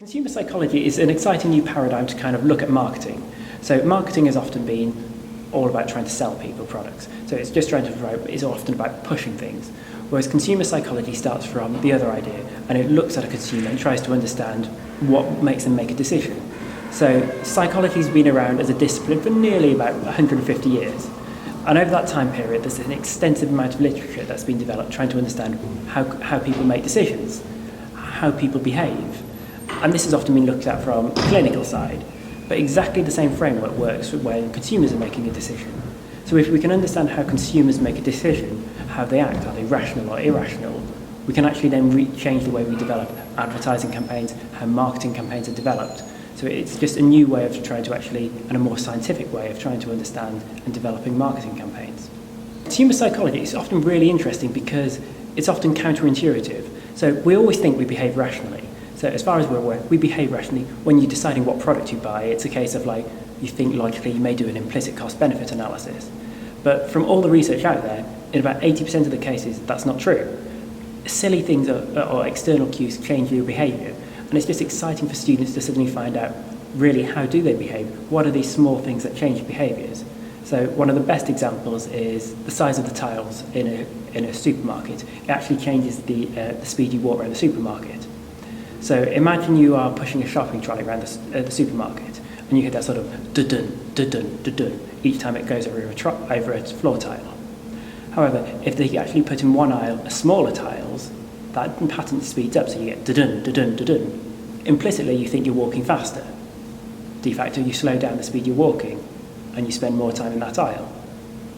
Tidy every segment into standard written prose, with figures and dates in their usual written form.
Consumer psychology is an exciting new paradigm to kind of look at marketing. So marketing has often been all about trying to sell people products. So it's just trying to promote, it's often about pushing things. Whereas consumer psychology starts from the other idea, and it looks at a consumer and tries to understand what makes them make a decision. So psychology has been around as a discipline for nearly about 150 years. And over that time period, there's an extensive amount of literature that's been developed trying to understand how people make decisions, how people behave. And this has often been looked at from the clinical side. But exactly the same framework works when consumers are making a decision. So if we can understand how consumers make a decision, how they act, are they rational or irrational, we can actually then change the way we develop advertising campaigns, how marketing campaigns are developed. So it's just a new way of trying to actually, and a more scientific way of trying to understand and developing marketing campaigns. Consumer psychology is often really interesting because it's often counterintuitive. So we always think we behave rationally. So as far as we're aware, we behave rationally. When you're deciding what product you buy, it's a case of like, you think logically, you may do an implicit cost-benefit analysis. But from all the research out there, in about 80% of the cases, that's not true. Silly things or external cues change your behaviour. And it's just exciting for students to suddenly find out, really, how do they behave? What are these small things that change behaviours? So one of the best examples is the size of the tiles in a supermarket. It actually changes the speed you walk around the supermarket. So imagine you are pushing a shopping trolley around the supermarket, and you hear that sort of dun-dun, dun-dun, dun-dun each time it goes over a floor tile. However, if they actually put in one aisle smaller tiles, that pattern speeds up, so you get dun-dun, dun-dun, dun-dun. Implicitly, you think you're walking faster. De facto, you slow down the speed you're walking, and you spend more time in that aisle.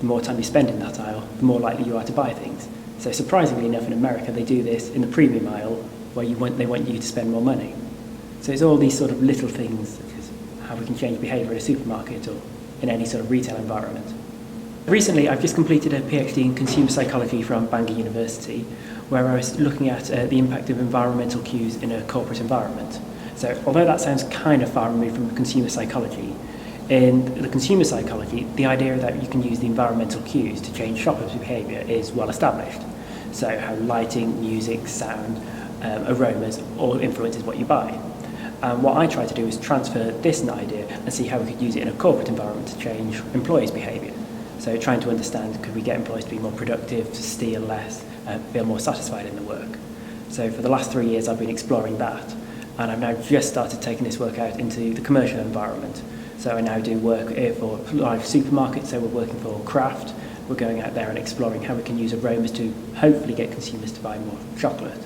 The more time you spend in that aisle, the more likely you are to buy things. So surprisingly enough, in America, they do this in the premium aisle, where they want you to spend more money. So it's all these sort of little things, such as how we can change behaviour in a supermarket or in any sort of retail environment. Recently, I've just completed a PhD in consumer psychology from Bangor University, where I was looking at the impact of environmental cues in a corporate environment. So although that sounds kind of far removed from consumer psychology, in the consumer psychology, the idea that you can use the environmental cues to change shoppers' behaviour is well established. So how lighting, music, sound, aromas all influences what you buy. And what I try to do is transfer this idea and see how we could use it in a corporate environment to change employees' behaviour. So trying to understand, could we get employees to be more productive, to steal less, feel more satisfied in the work. So for the last 3 years I've been exploring that, and I've now just started taking this work out into the commercial environment. So I now do work for live supermarkets, so we're working for Kraft. We're going out there and exploring how we can use aromas to hopefully get consumers to buy more chocolate.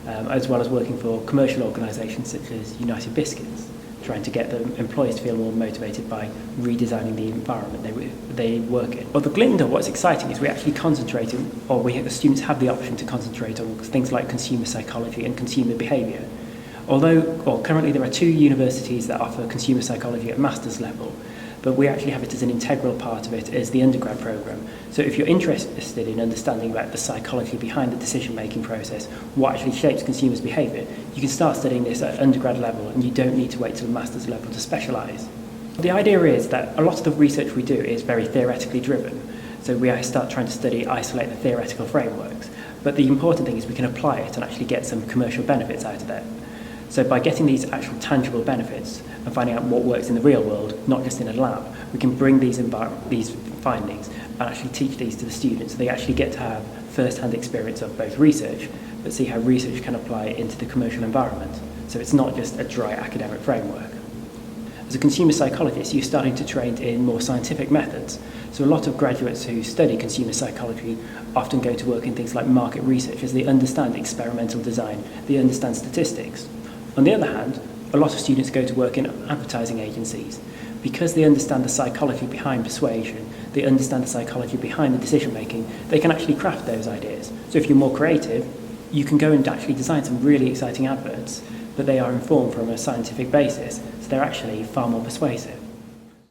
As well as working for commercial organisations such as United Biscuits, trying to get the employees to feel more motivated by redesigning the environment they work in. Well, the Glyndwr, what's exciting is we actually concentrate on, or the students have the option to concentrate on things like consumer psychology and consumer behaviour. Currently there are 2 universities that offer consumer psychology at master's level, but we actually have it as an integral part of it as the undergrad programme. So if you're interested in understanding about the psychology behind the decision-making process, what actually shapes consumers' behaviour, you can start studying this at undergrad level and you don't need to wait till the master's level to specialise. The idea is that a lot of the research we do is very theoretically driven. So we start trying to isolate the theoretical frameworks. But the important thing is we can apply it and actually get some commercial benefits out of that. So by getting these actual tangible benefits and finding out what works in the real world, not just in a lab, we can bring these findings and actually teach these to the students. So they actually get to have first-hand experience of both research, but see how research can apply it into the commercial environment. So it's not just a dry academic framework. As a consumer psychologist, you're starting to train in more scientific methods. So a lot of graduates who study consumer psychology often go to work in things like market research as they understand experimental design, they understand statistics. On the other hand, a lot of students go to work in advertising agencies. Because they understand the psychology behind persuasion, they understand the psychology behind the decision making, they can actually craft those ideas. So if you're more creative, you can go and actually design some really exciting adverts, but they are informed from a scientific basis, so they're actually far more persuasive.